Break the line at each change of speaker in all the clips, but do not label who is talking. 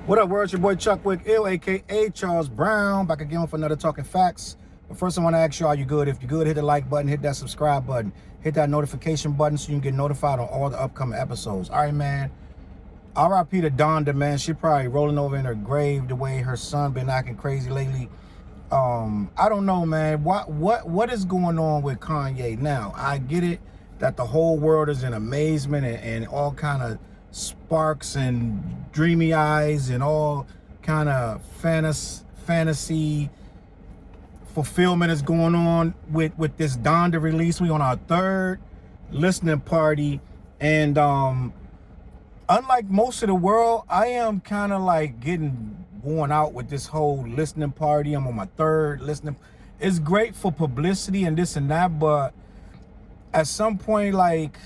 What up, world? It's your boy Chuck Wick Ill, aka Challz Brown, back again for another Talking Facts. But first, I want to ask you, are you good? If you're good, hit the like button, hit that subscribe button, hit that notification button so you can get notified on all the upcoming episodes. All right, man. R.I.P. to Donda, man. She probably rolling over in her grave the way her son been acting crazy lately. I don't know, man. What is going on with Kanye now? I get it that the whole world is in amazement and all kind of sparks and dreamy eyes and all kind of fantasy fulfillment is going on with this Donda release. We on our third listening party, and unlike most of the world, I am kind of like getting worn out with this whole listening party. I'm on my third listening. It's great for publicity and this and that, but at some point, like,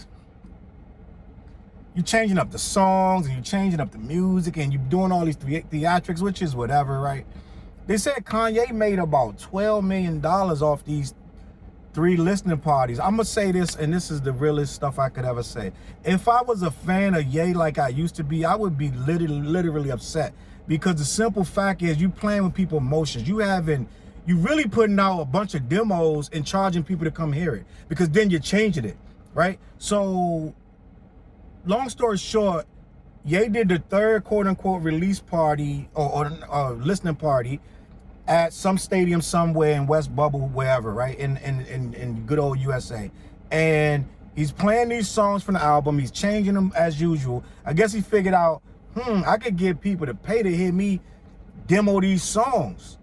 you're changing up the songs and you're changing up the music and you're doing all these theatrics, which is whatever, right? They said Kanye made about $12 million off these 3 listening parties. I'm gonna say this, and this is the realest stuff I could ever say. If I was a fan of Ye like I used to be, I would be literally upset, because the simple fact is you playing with people's emotions. You really putting out a bunch of demos and charging people to come hear it, because then you're changing it, right? So long story short, Ye did the third quote-unquote release party or listening party at some stadium somewhere in West Bubble, wherever, right? In good old USA. And he's playing these songs from the album. He's changing them as usual. I guess he figured out, I could get people to pay to hear me demo these songs.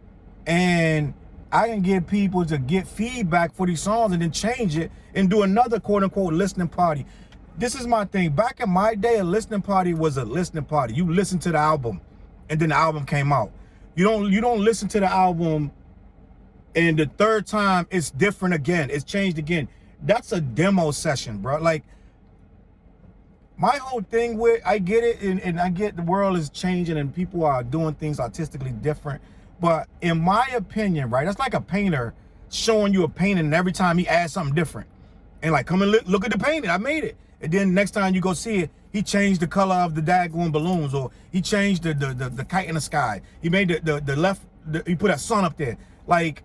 And I can get people to get feedback for these songs and then change it and do another quote-unquote listening party. This is my thing. Back in my day, a listening party was a listening party. You listen to the album, and then the album came out. You don't listen to the album, and the third time it's different again. It's changed again. That's a demo session, bro. Like, my whole thing with, I get it, and I get the world is changing and people are doing things artistically different. But in my opinion, right, that's like a painter showing you a painting, and every time he adds something different. And like, come and look at the painting, I made it. And then next time you go see it, he changed the color of the daggone balloons, or he changed the kite in the sky. He made he put a sun up there. Like,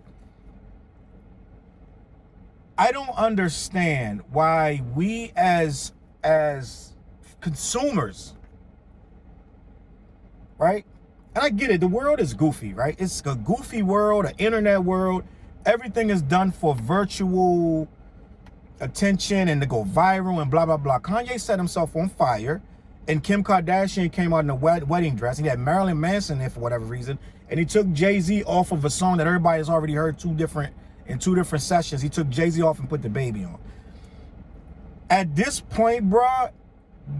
I don't understand why we as consumers, right? And I get it, the world is goofy, right? It's a goofy world, an internet world. Everything is done for virtual attention and to go viral and blah blah blah. Kanye set himself on fire, and Kim Kardashian came out in a wedding dress. He had Marilyn Manson there for whatever reason, and he took Jay-Z off of a song that everybody has already heard in two different sessions. He took Jay-Z off and put DaBaby on. At this point, bro,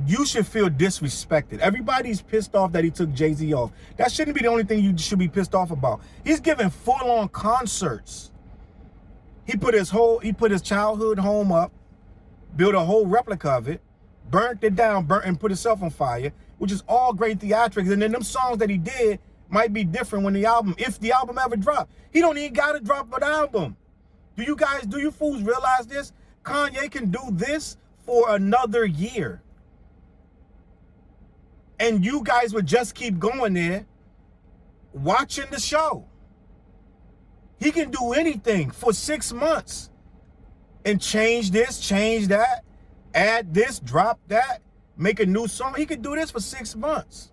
you should feel disrespected. Everybody's pissed off that he took Jay-Z off. That shouldn't be the only thing you should be pissed off about. He's giving full-on concerts. He put his childhood home up, built a whole replica of it, burnt it down, and put himself on fire, which is all great theatrics. And then them songs that he did might be different when if the album ever dropped. He don't even gotta drop an album. Do you fools realize this? Kanye can do this for another year. And you guys would just keep going there, watching the show. He can do anything for 6 months and change this, change that, add this, drop that, make a new song. He could do this for 6 months.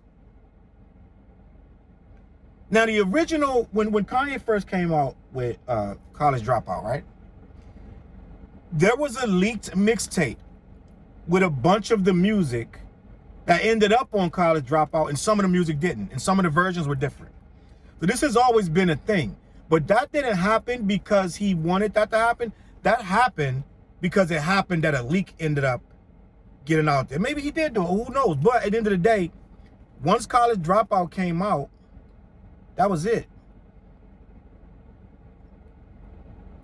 Now, the original, when Kanye first came out with College Dropout, right? There was a leaked mixtape with a bunch of the music that ended up on College Dropout, and some of the music didn't, and some of the versions were different. So this has always been a thing. But that didn't happen because he wanted that to happen. That happened because it happened that a leak ended up getting out there. Maybe he did do it, who knows? But at the end of the day, once College Dropout came out, that was it.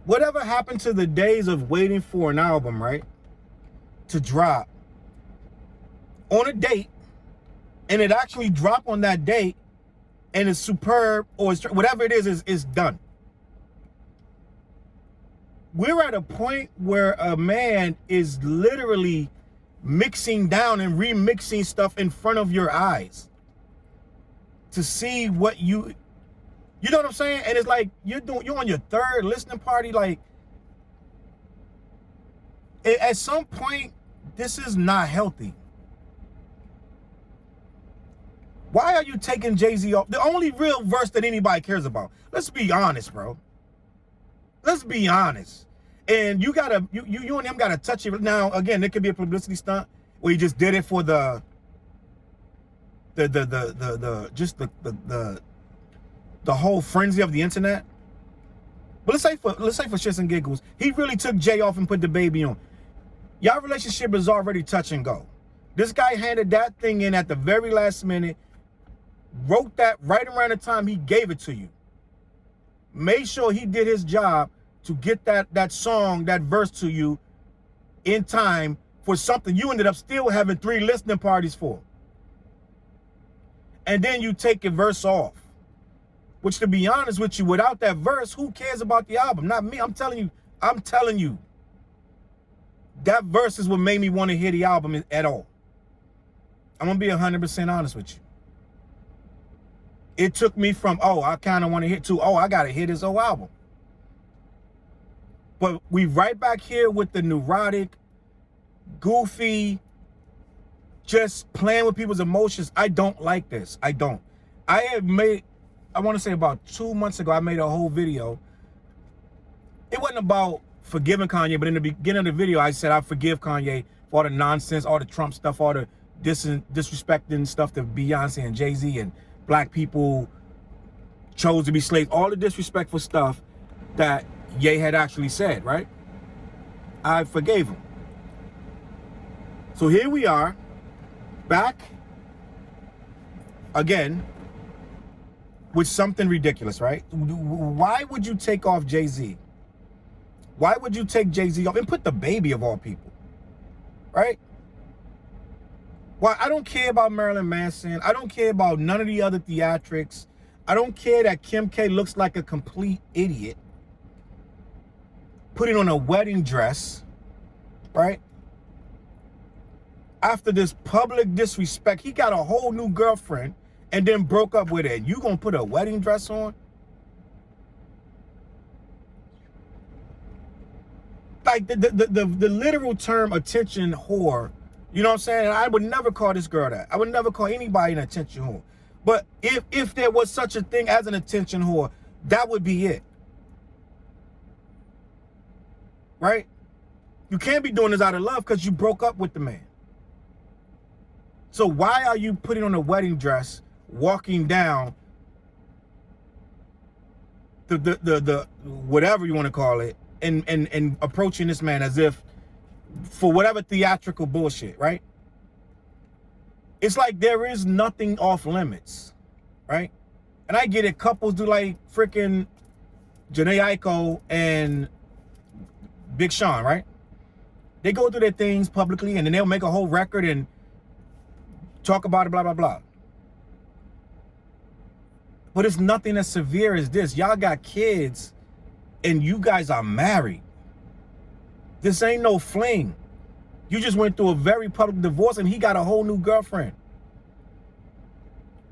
Whatever happened to the days of waiting for an album, right, to drop on a date, and it actually dropped on that date, and it's superb, or it's, whatever it is done. We're at a point where a man is literally mixing down and remixing stuff in front of your eyes. to see what you know what I'm saying? And it's like you're on your third listening party. Like at some point, this is not healthy. Why are you taking Jay-Z off? The only real verse that anybody cares about. Let's be honest, bro. Let's be honest. And you gotta, you and him gotta touch it. Now, again, it could be a publicity stunt where you just did it for the whole frenzy of the internet. But let's say for shits and giggles, he really took Jay off and put Dababy on. Y'all relationship is already touch and go. This guy handed that thing in at the very last minute, wrote that right around the time he gave it to you. Made sure he did his job to get that song, that verse to you in time for something you ended up still having 3 listening parties for. And then you take your verse off. Which, to be honest with you, without that verse, who cares about the album? Not me. I'm telling you. That verse is what made me want to hear the album at all. I'm going to be 100% honest with you. It took me from, oh, I kind of want to hit, to, oh, I got to hear this whole album. But we right back here with the neurotic, goofy, just playing with people's emotions. I don't like this. I don't. I want to say about 2 months ago, I made a whole video. It wasn't about forgiving Kanye, but in the beginning of the video, I said I forgive Kanye for all the nonsense, all the Trump stuff, all the disrespecting stuff to Beyonce and Jay-Z and black people chose to be slaves, all the disrespectful stuff that Ye had actually said, right? I forgave him. So here we are, back again with something ridiculous, right? Why would you take off Jay-Z? Why would you take Jay-Z off and put Dababy of all people, right? Well, I don't care about Marilyn Manson. I don't care about none of the other theatrics. I don't care that Kim K looks like a complete idiot putting on a wedding dress, right? After this public disrespect, he got a whole new girlfriend and then broke up with her. You gonna put a wedding dress on? Like the literal term attention whore. You know what I'm saying? And I would never call this girl that. I would never call anybody an attention whore. But if there was such a thing as an attention whore, that would be it. Right? You can't be doing this out of love because you broke up with the man. So why are you putting on a wedding dress, walking down the whatever you want to call it, and approaching this man as if for whatever theatrical bullshit, right? It's like there is nothing off limits, right? And I get it, couples do like freaking Janae Aiko and Big Sean, right? They go through their things publicly and then they'll make a whole record and talk about it, blah, blah, blah. But it's nothing as severe as this. Y'all got kids and you guys are married. This ain't no fling. You just went through a very public divorce and he got a whole new girlfriend.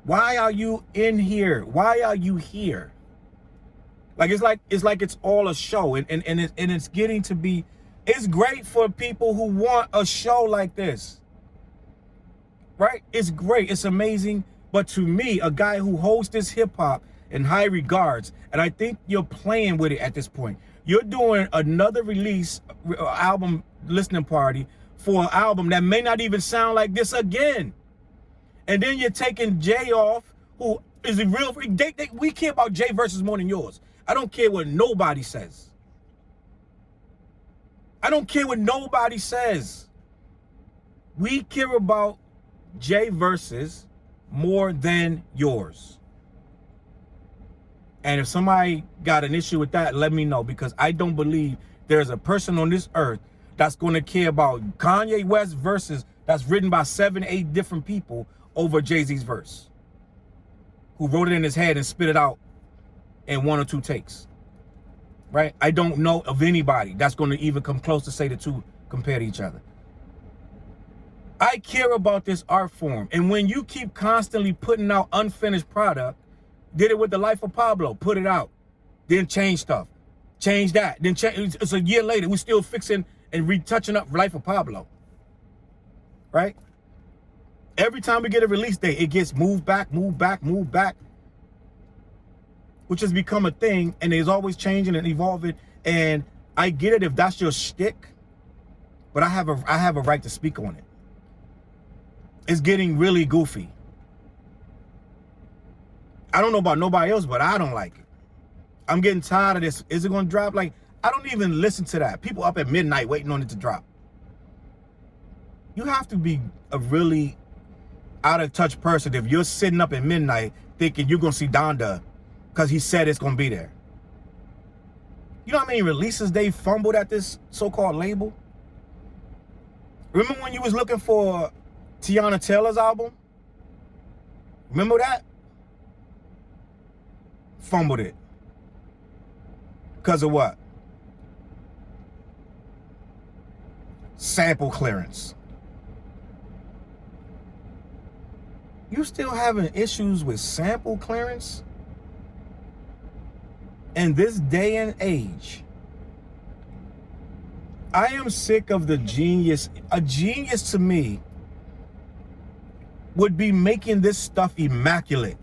Why are you in here? Why are you here? Like it's all a show, and it's getting to be, it's great for people who want a show like this. Right? It's great, it's amazing, but to me, a guy who holds this hip hop in high regards, and I think you're playing with it at this point. You're doing another release album listening party for an album that may not even sound like this again. And then you're taking Jay off, who is a real, we care about Jay versus more than yours. I don't care what nobody says. I don't care what nobody says. We care about Jay versus more than yours. And if somebody got an issue with that, let me know, because I don't believe there's a person on this earth that's going to care about Kanye West verses that's written by 7, 8 different people over Jay-Z's verse, who wrote it in his head and spit it out in 1 or 2 takes. Right? I don't know of anybody that's going to even come close to say the two compare to each other. I care about this art form. And when you keep constantly putting out unfinished product, did it with the Life of Pablo, put it out, then change stuff, change that, then change. It's a year later, we're still fixing and retouching up Life of Pablo, right? Every time we get a release date, it gets moved back, which has become a thing, and it's always changing and evolving. And I get it if that's your shtick, but I have a right to speak on it. It's getting really goofy. I don't know about nobody else, but I don't like it. I'm getting tired of this. Is it gonna drop? Like, I don't even listen to that. People up at midnight waiting on it to drop. You have to be a really out of touch person if you're sitting up at midnight thinking you're gonna see Donda because he said it's gonna be there. You know how many releases they fumbled at this so-called label? Remember when you was looking for Tiana Taylor's album? Remember that? Fumbled it. Because of what? Sample clearance. You still having issues with sample clearance? In this day and age, I am sick of the genius. A genius to me would be making this stuff immaculate.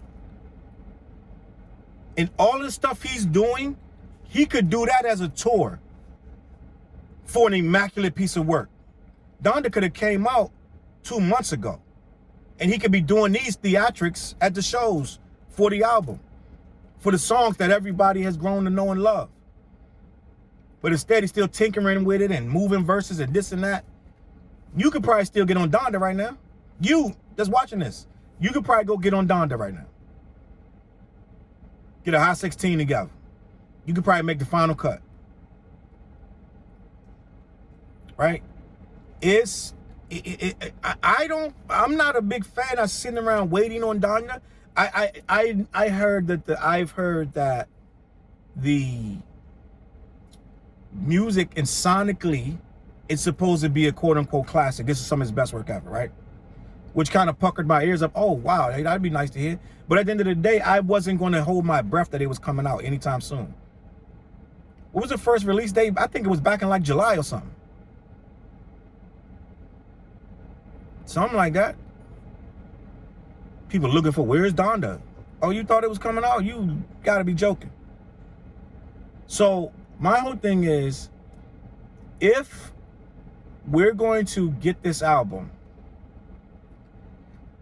And all the stuff he's doing, he could do that as a tour for an immaculate piece of work. Donda could have came out 2 months ago, and he could be doing these theatrics at the shows for the album, for the songs that everybody has grown to know and love. But instead, he's still tinkering with it and moving verses and this and that. You could probably still get on Donda right now. You that's watching this, you could probably go get on Donda right now. Get a hot 16 together. You could probably make the final cut. Right? I'm not a big fan of sitting around waiting on Donda. I've heard that the music and sonically it's supposed to be a quote unquote classic. This is some of his best work ever, right? Which kind of puckered my ears up. Oh wow, that'd be nice to hear. But at the end of the day, I wasn't going to hold my breath that it was coming out anytime soon. What was the first release date? I think it was back in like July or something. Something like that. People looking for, where's Donda? Oh, you thought it was coming out? You gotta be joking. So my whole thing is, if we're going to get this album,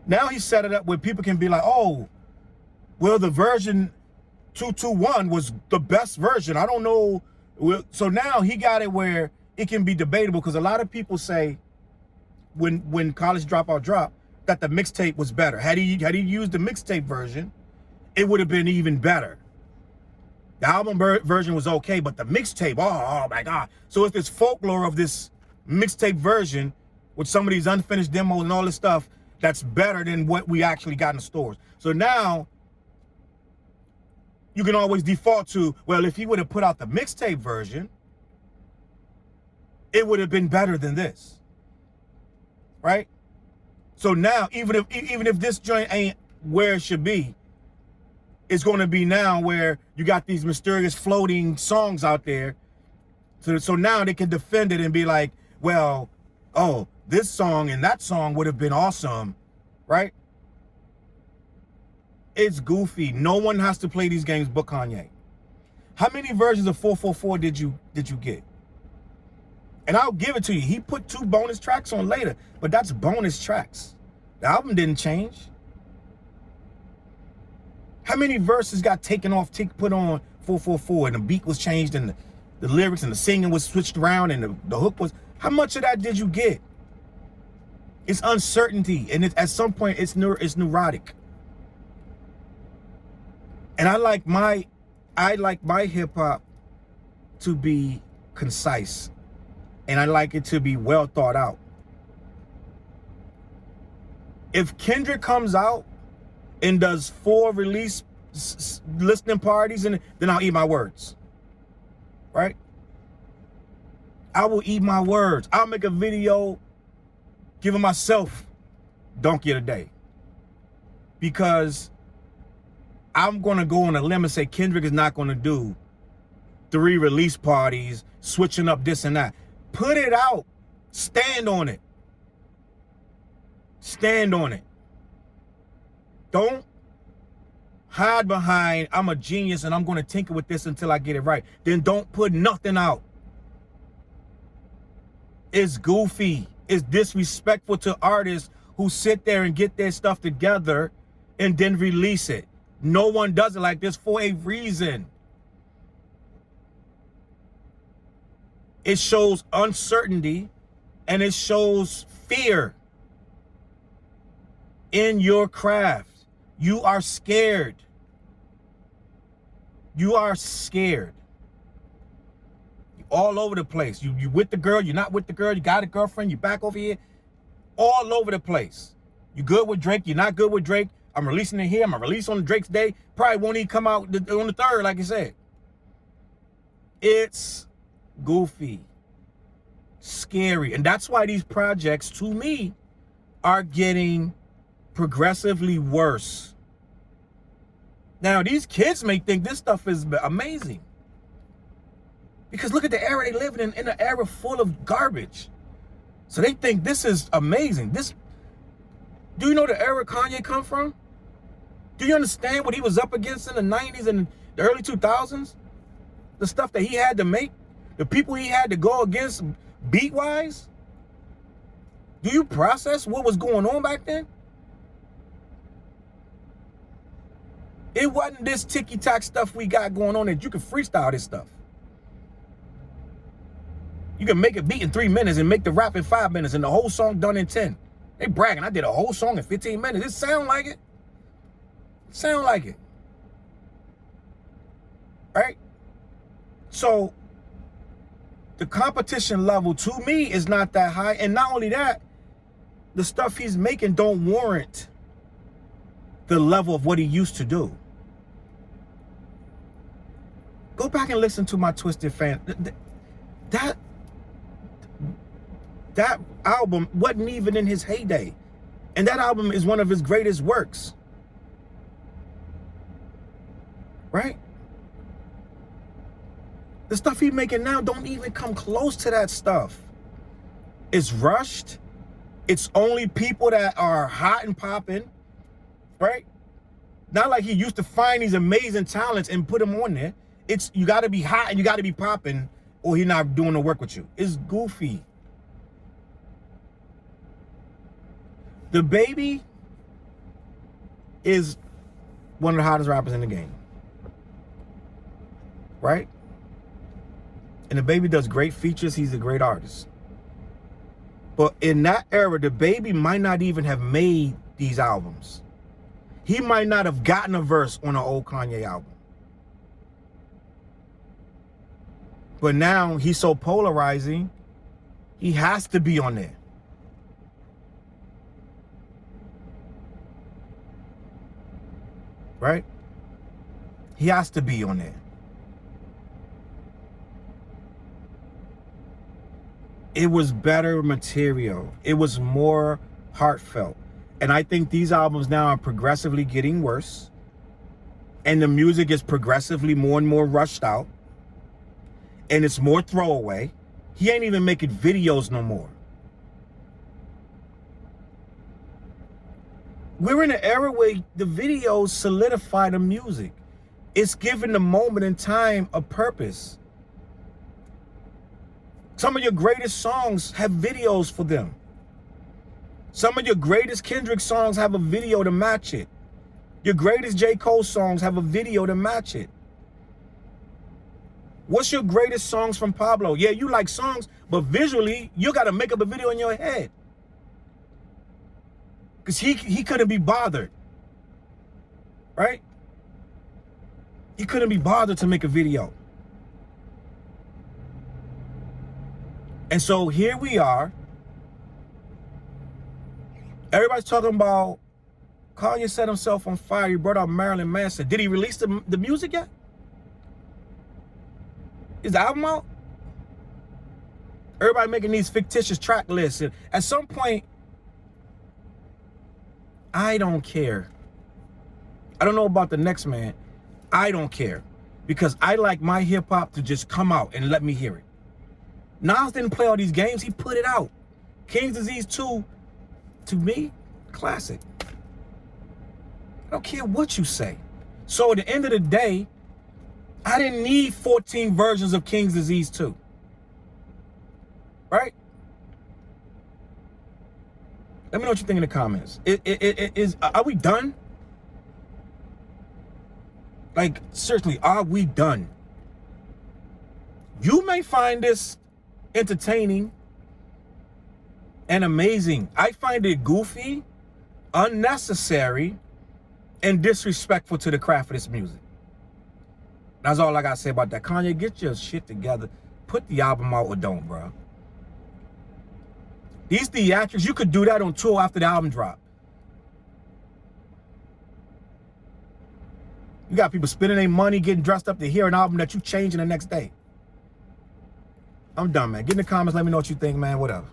now he set it up where people can be like, oh, well, the version 221 was the best version. I don't know. So now he got it where it can be debatable, because a lot of people say when College Dropout dropped that the mixtape was better. Had he used the mixtape version, it would have been even better. The album version was okay, but the mixtape, oh my God. So it's this folklore of this mixtape version with some of these unfinished demos and all this stuff that's better than what we actually got in the stores. So now you can always default to, well, if he would have put out the mixtape version, it would have been better than this, right? So now, even if this joint ain't where it should be, it's going to be now where you got these mysterious floating songs out there. So now they can defend it and be like, well, oh, this song and that song would have been awesome, right? It's goofy. No one has to play these games but Kanye. How many versions of 444 did you get? And I'll give it to you. He put 2 bonus tracks on later, but that's bonus tracks. The album didn't change. How many verses got taken off, put on 444, and the beat was changed, and the lyrics and the singing was switched around, and the hook was... How much of that did you get? It's uncertainty, and at some point, it's neurotic. And I like my hip hop to be concise, and I like it to be well thought out. If Kendrick comes out and does 4 release listening parties, and then I'll eat my words, right? I will eat my words. I'll make a video giving myself donkey of the day. Because I'm going to go on a limb and say Kendrick is not going to do 3 release parties, switching up this and that. Put it out. Stand on it. Stand on it. Don't hide behind, I'm a genius and I'm going to tinker with this until I get it right. Then don't put nothing out. It's goofy. It's disrespectful to artists who sit there and get their stuff together and then release it. No one does it like this for a reason. It shows uncertainty and it shows fear in your craft. You are scared. You are scared. You're all over the place. You with the girl, you're not with the girl, you got a girlfriend, you back over here. All over the place. You good with Drake, you're not good with Drake. I'm releasing it here, I'm gonna release on Drake's day. Probably won't even come out on the 3rd, like I said. It's goofy. Scary. And that's why these projects, to me, are getting progressively worse. Now, these kids may think this stuff is amazing. Because look at the era they live in an era full of garbage. So they think this is amazing. Do you know the era Kanye come from? Do you understand what he was up against in the 90s and the early 2000s? The stuff that he had to make? The people he had to go against beat-wise? Do you process what was going on back then? It wasn't this ticky-tack stuff we got going on that you can freestyle this stuff. You can make a beat in 3 minutes and make the rap in 5 minutes and the whole song done in 10. They bragging, I did a whole song in 15 minutes. It sound like it. Sound like it. Right? So, the competition level, to me, is not that high. And not only that, the stuff he's making don't warrant the level of what he used to do. Go back and listen to my Twisted Fan. That album wasn't even in his heyday. And that album is one of his greatest works. Right? The stuff he's making now don't even come close to that stuff. It's rushed. It's only people that are hot and popping. Right? Not like he used to find these amazing talents and put them on there. It's you got to be hot and you got to be popping or he's not doing the work with you. It's goofy. Dababy is one of the hottest rappers in the game. Right? And Dababy does great features. He's a great artist. But in that era, Dababy might not even have made these albums. He might not have gotten a verse on an old Kanye album. But now he's so polarizing, he has to be on there. Right? He has to be on there. It was better material. It was more heartfelt. And I think these albums now are progressively getting worse. And the music is progressively more and more rushed out. And it's more throwaway. He ain't even making videos no more. We're in an era where the videos solidify the music. It's giving the moment in time a purpose. Some of your greatest songs have videos for them. Some of your greatest Kendrick songs have a video to match it. Your greatest J. Cole songs have a video to match it. What's your greatest songs from Pablo? Yeah, you like songs, but visually, you got to make up a video in your head. Because he couldn't be bothered. Right? He couldn't be bothered to make a video. And so here we are. Everybody's talking about Kanye set himself on fire. He brought out Marilyn Manson. Did he release the music yet? Is the album out? Everybody making these fictitious track lists. And at some point, I don't care. I don't know about the next man. I don't care. Because I like my hip hop to just come out and let me hear it. Nas didn't play all these games. He put it out. King's Disease 2, to me, classic. I don't care what you say. So at the end of the day, I didn't need 14 versions of King's Disease 2. Right? Let me know what you think in the comments. Are we done? Like, seriously, are we done? You may find this entertaining and amazing. I find it goofy, unnecessary, and disrespectful to the craft of this music. That's all I gotta say about that. Kanye, get your shit together. Put the album out or don't, bro. These theatrics, you could do that on tour after the album drop. You got people spending their money, getting dressed up to hear an album that you changing the next day. I'm done, man. Get in the comments, let me know what you think, man. Whatever.